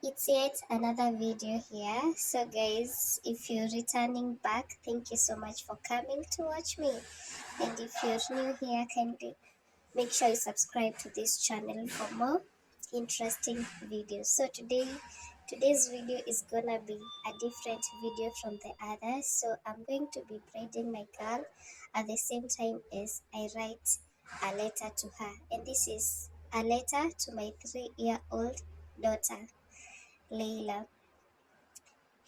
It's yet another video here. So, guys, if you're returning back, thank you so much for coming to watch me. And if you're new here, kindly make sure you subscribe to this channel for more interesting videos. So, today's video is gonna be a different video from the others. So, I'm going to be braiding my girl at the same time as I write a letter to her. And this is a letter to my 3-year-old daughter. Layla.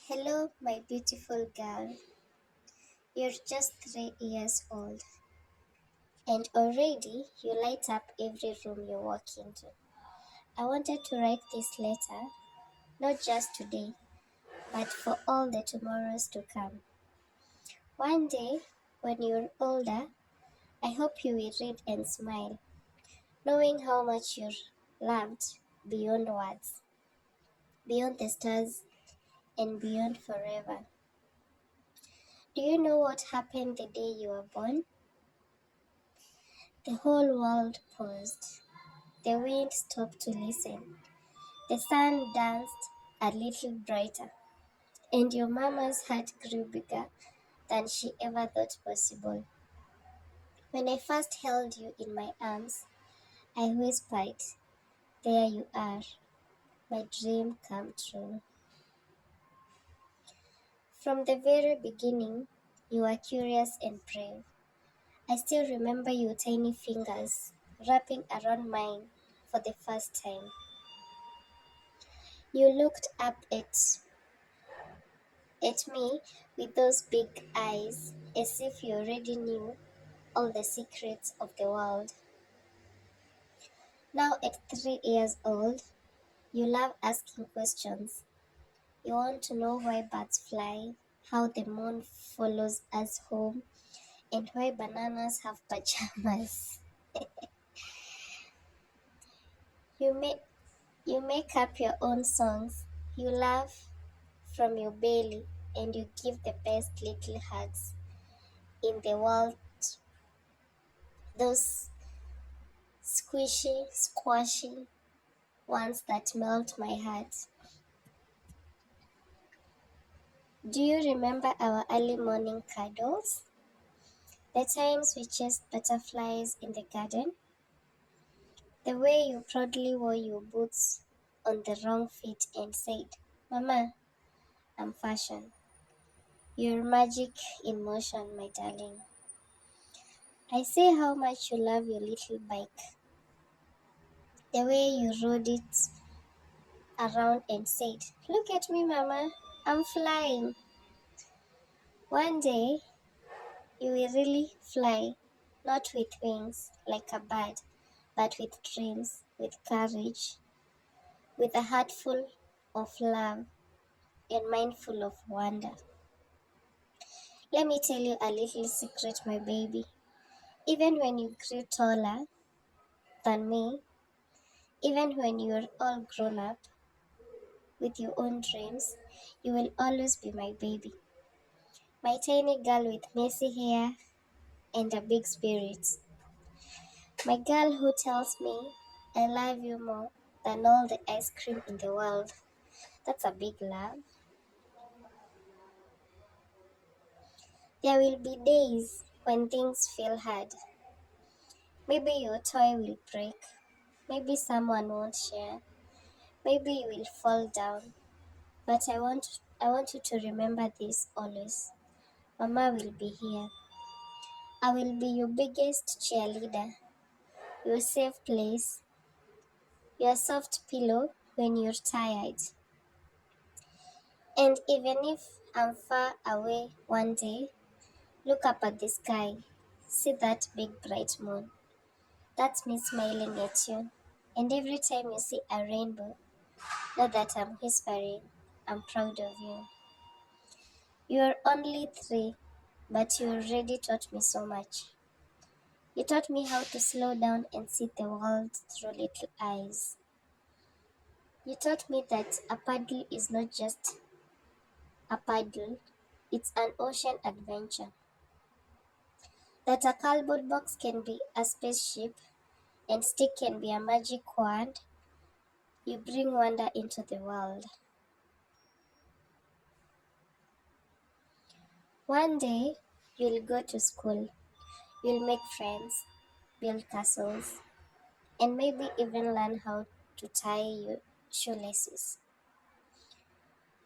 Hello, my beautiful girl. You're just 3 years old, and already you light up every room you walk into. I wanted to write this letter, not just today, but for all the tomorrows to come. One day, when you're older, I hope you will read and smile, knowing how much you're loved beyond words, beyond the stars, and beyond forever. Do you know what happened the day you were born? The whole world paused. The wind stopped to listen. The sun danced a little brighter, and your mama's heart grew bigger than she ever thought possible. When I first held you in my arms, I whispered, "There you are, my dream come true." From the very beginning, you were curious and brave. I still remember your tiny fingers wrapping around mine for the first time. You looked up at me with those big eyes, as if you already knew all the secrets of the world. Now, at 3 years old, you love asking questions. You want to know why birds fly, how the moon follows us home, and why bananas have pajamas. You make, you make up your own songs. You laugh from your belly, and you give the best little hugs in the world, those squishy, squashy ones that melt my heart. Do you remember our early morning cuddles? The times we chased butterflies in the garden? The way you proudly wore your boots on the wrong feet and said, "Mama, I'm fashion." You're magic in motion, my darling. I say how much you love your little bike. The way you rode it around and said, "Look at me, Mama, I'm flying." One day, you will really fly, not with wings like a bird, but with dreams, with courage, with a heart full of love and mind full of wonder. Let me tell you a little secret, my baby. Even when you grew taller than me, even when you're all grown up with your own dreams, you will always be my baby. My tiny girl with messy hair and a big spirit. My girl who tells me I love you more than all the ice cream in the world. That's a big love. There will be days when things feel hard. Maybe your toy will break. Maybe someone won't share. Maybe you will fall down. But I want you to remember this always. Mama will be here. I will be your biggest cheerleader, your safe place, your soft pillow when you're tired. And even if I'm far away one day, look up at the sky. See that big bright moon. That's me smiling at you. And every time you see a rainbow, know that I'm whispering, I'm proud of you. You're only 3, but you already taught me so much. You taught me how to slow down and see the world through little eyes. You taught me that a paddle is not just a paddle, it's an ocean adventure. That a cardboard box can be a spaceship and stick can be a magic wand, You bring wonder into the world. One day, you'll go to school, you'll make friends, build castles, and maybe even learn how to tie your shoelaces.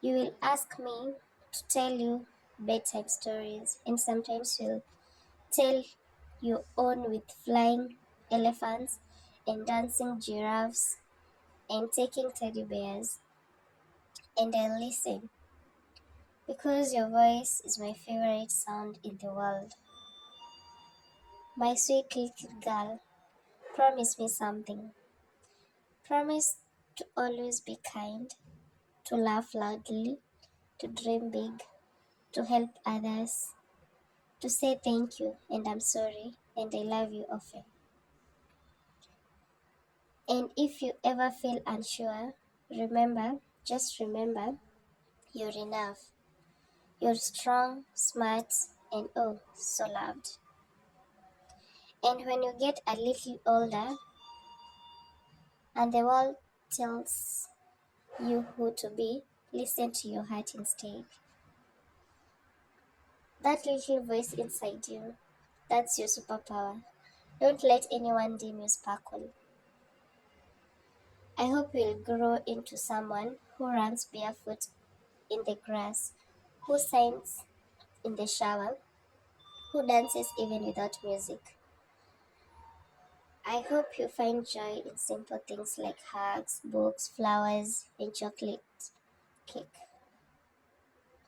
You will ask me to tell you bedtime stories, and sometimes you'll tell your own with flying elephants and dancing giraffes and taking teddy bears, and I'll listen because your voice is my favorite sound in the world. My sweet little girl, promise me something. Promise to always be kind, to laugh loudly, to dream big, to help others, to say thank you and I'm sorry and I love you often. And if you ever feel unsure, remember, just remember, you're enough. You're strong, smart, and oh, so loved. And when you get a little older and the world tells you who to be, listen to your heart instead. That little voice inside you, that's your superpower. Don't let anyone dim your sparkle. I hope you'll grow into someone who runs barefoot in the grass, who sings in the shower, who dances even without music. I hope you find joy in simple things like hugs, books, flowers, and chocolate cake.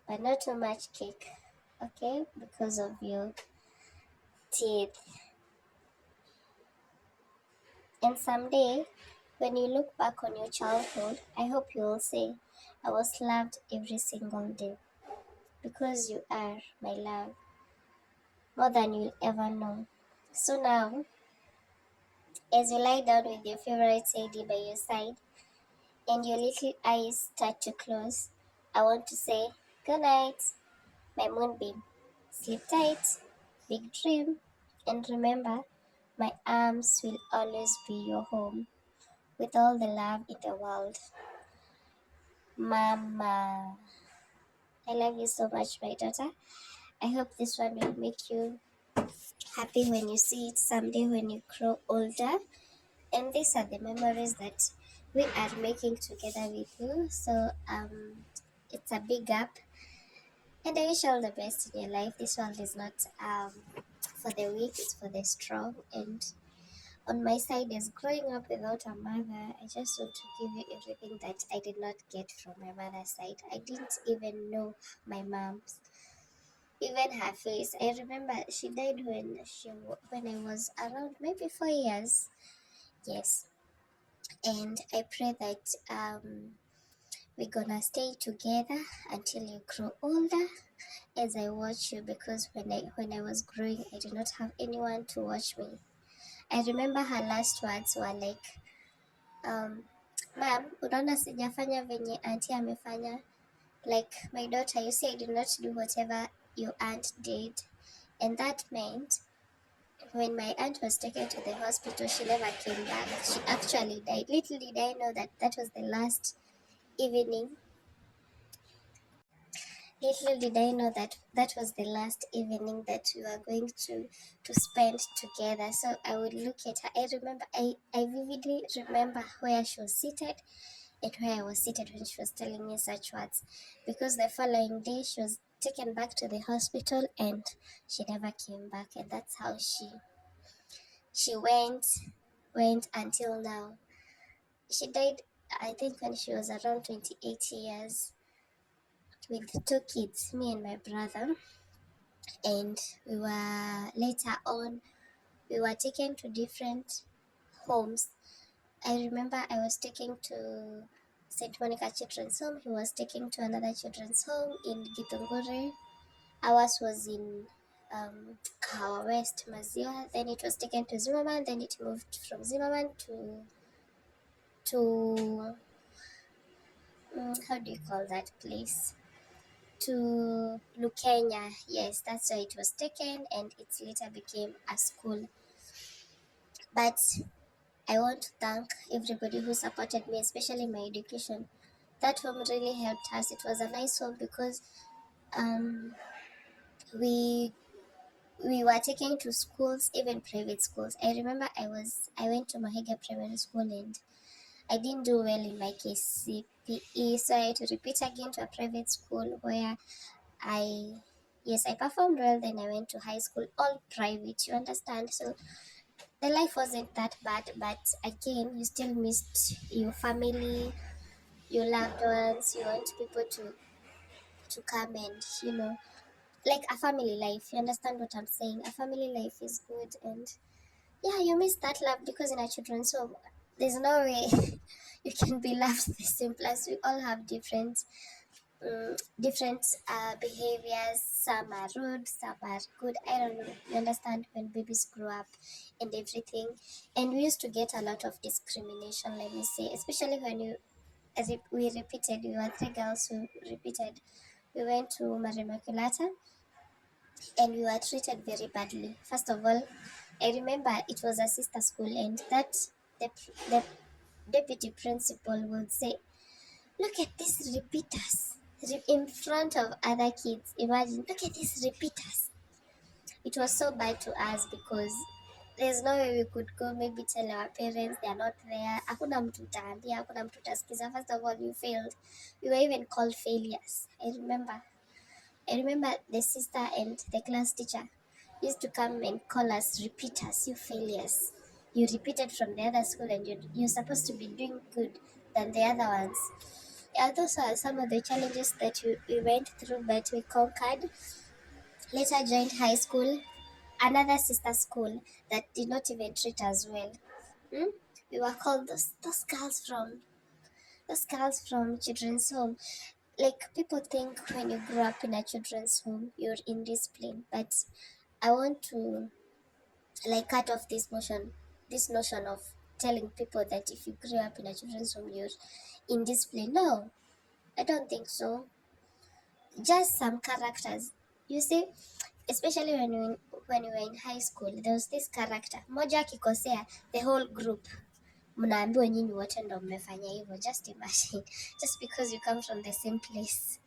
But not too much cake, okay? Because of your teeth. And someday, when you look back on your childhood, I hope you'll say, I was loved every single day. Because you are, my love, more than you'll ever know. So now, as you lie down with your favorite teddy by your side and your little eyes start to close, I want to say, good night, my moonbeam. Sleep tight, big dream, and remember, my arms will always be your home with all the love in the world. Mama. I love you so much, my daughter. I hope this one will make you happy when you see it someday when you grow older. And these are the memories that we are making together with you. So it's a big up, and I wish you all the best in your life. This world is not for the weak; it's for the strong. And on my side, as growing up without a mother, I just want to give you everything that I did not get from my mother's side. I didn't even know my mom's, even her face. I remember she died when I was around maybe 4 years. Yes, and I pray that we're gonna stay together until you grow older as I watch you, because when I was growing I did not have anyone to watch me. I remember her last words were like, um, Mom, unaona sijafanya venye auntie amefanya. Like, my daughter, you say I did not do whatever your aunt did. And that meant when my aunt was taken to the hospital, she never came back. She actually died. Little did I know that that was the last evening. Little did I know that that was the last evening that we were going to spend together. So I would look at her. I vividly remember where she was seated and where I was seated when she was telling me such words. Because the following day she was taken back to the hospital and she never came back, and that's how she went until now. She died, I think, when she was around 28 years with two kids, me and my brother. And we were taken to different homes. I remember I was taken to St. Monica Children's Home. He was taken to another children's home in Githunguri. Ours was in Kahawa West, Maziwa. Then it was taken to Zimmerman. Then it moved from Zimmerman to how do you call that place? To Lukenya. Yes, that's where it was taken, and it later became a school. But I want to thank everybody who supported me, especially my education. That home really helped us. It was a nice home because um, we we were taken to schools, even private schools. I remember I went to Mahiga Primary School and I didn't do well in my KCPE, so I had to repeat again to a private school where I yes, I performed well. Then I went to high school, all private. You understand? So the life wasn't that bad, but again, you still missed your family, your loved ones. You want people to come and like a family life. You understand what I'm saying? A family life is good, and yeah, you miss that love because in a children's home, there's no way you can be loved the same. Plus, we all have different behaviors. Some are rude, some are good. I don't know. You understand when babies grow up and everything. And we used to get a lot of discrimination, let me say, especially when we repeated. We were three girls who repeated. We went to Marimaculata and we were treated very badly. First of all, I remember it was a sister school, and the deputy principal would say, "Look at these repeaters in front of other kids. Imagine, look at these repeaters." It was so bad to us because there's no way we could go maybe tell our parents they are not there. Hakuna mtu utaambia, hakuna mtu utasikiza. First of all, you failed. We were even called failures. I remember the sister and the class teacher used to come and call us repeaters, you failures. You repeated from the other school and you're supposed to be doing good than the other ones. Yeah, those are some of the challenges that we went through, but we conquered. Later joined high school, another sister school that did not even treat us well. Hmm? We were called those girls from children's home. Like people think when you grow up in a children's home, you're indisciplined, but I want to like cut off this notion of telling people that if you grew up in a children's home, you're indisciplined. No, I don't think so. Just some characters. You see, especially when we were in high school, there was this character moja akikosea, the whole group mnaambiwa nyinyi wote ndo mmefanya hivyo. Just imagine, just because you come from the same place.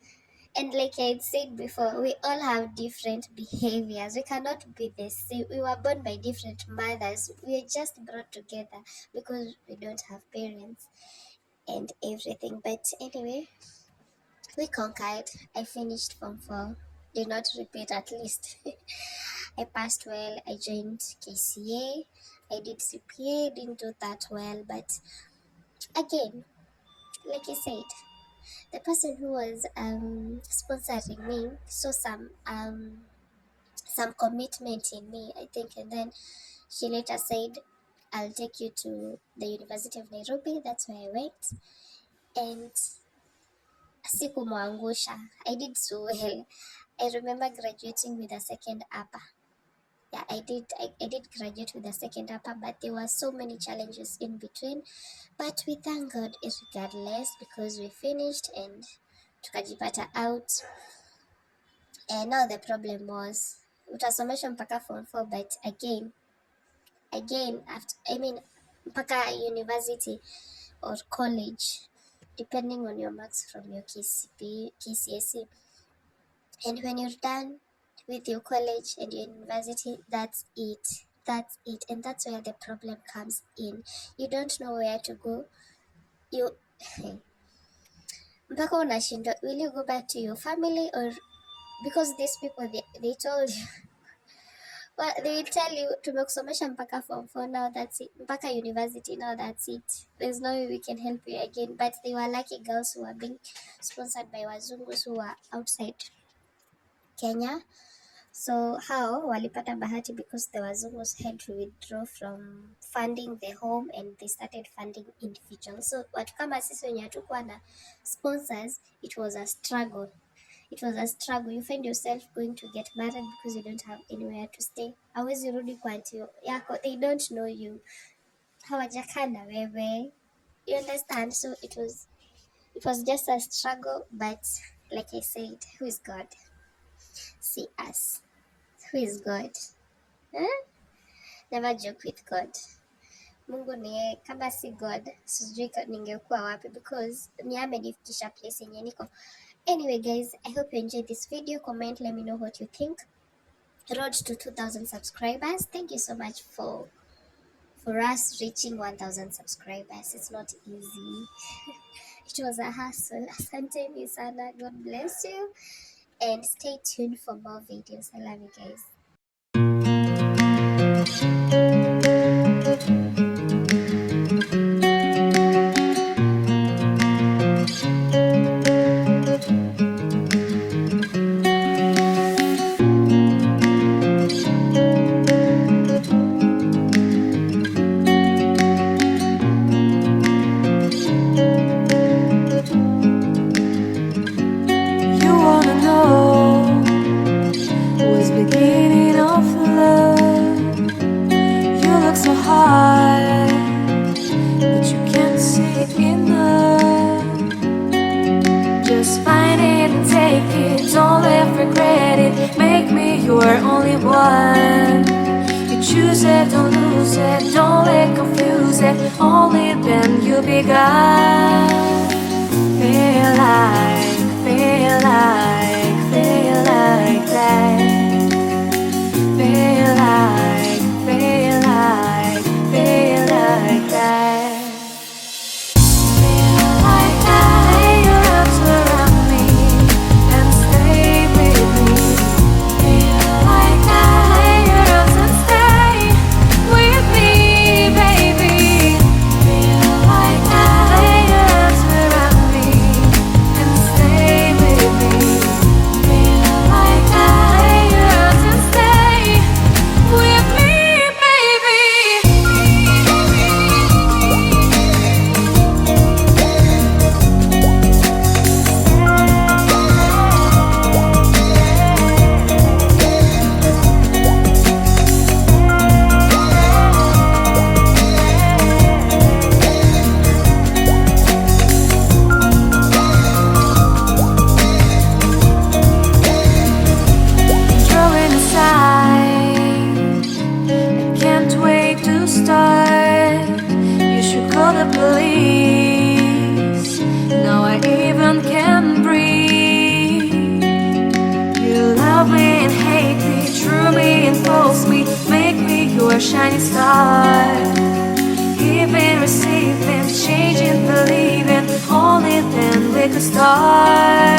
And like I had said before, we all have different behaviors. We cannot be the same. We were born by different mothers. We are just brought together because we don't have parents and everything. But anyway, we conquered. I finished Form 4. Did not repeat at least. I passed well. I joined KCA. I did CPA. Didn't do that well. But again, like I said, the person who was sponsoring me saw some commitment in me, I think, and then she later said, "I'll take you to the University of Nairobi." That's where I went, and sikumwangusha. I did so well. I remember graduating with a second upper. Yeah, I did graduate with a second upper, but there were so many challenges in between. But we thank God regardless because we finished and tukajipata out. And now the problem was utasomesha mpaka form 4, but again after mpaka university or college, depending on your marks from your KCSE. And when you're done with your college and your university, that's it. That's it. And that's where the problem comes in. You don't know where to go. You mpaka unashindwa, will you go back to your family, or because these people they told you, well, they will tell you tumekusomesha mpaka form 4, now that's it, mpaka university, now that's it, there's no way we can help you again. But they were lucky girls who were being sponsored by wazungus who were outside Kenya. So how walipata bahati because the wazungus had to withdraw from funding the home and they started funding individuals. So watu kama sisi wenye hatukuwa na sponsors, it was a struggle. It was a struggle. You find yourself going to get married because you don't have anywhere to stay. Hawezi rudi kwa auntie yako. They don't know you. Hawajakaa na wewe. You understand? So it was just a struggle, but like I said, who is God? See us. Who is God? Huh? Never joke with God. Mungu ni yeye, kama si God sijui ningekuwa wapi, because ni amenifikisha place yenye niko. Anyway guys, I hope you enjoyed this video. Comment, let me know what you think. Road to 2,000 subscribers. Thank you so much for us reaching 1,000 subscribers. It's not easy. It was a hustle. Asanteni sana. God bless you. And stay tuned for more videos. I love you guys. Just find it and take it, don't let regret it. Make me your only one. You choose it, don't lose it, don't let confuse it. Only then you'll be God. Feel like that. Feel like, feel like that. You should call the police. Now I even can breathe. You love me and hate me, true me and false me, make me your shining star. Giving, receiving, changing, believing, only then we could start.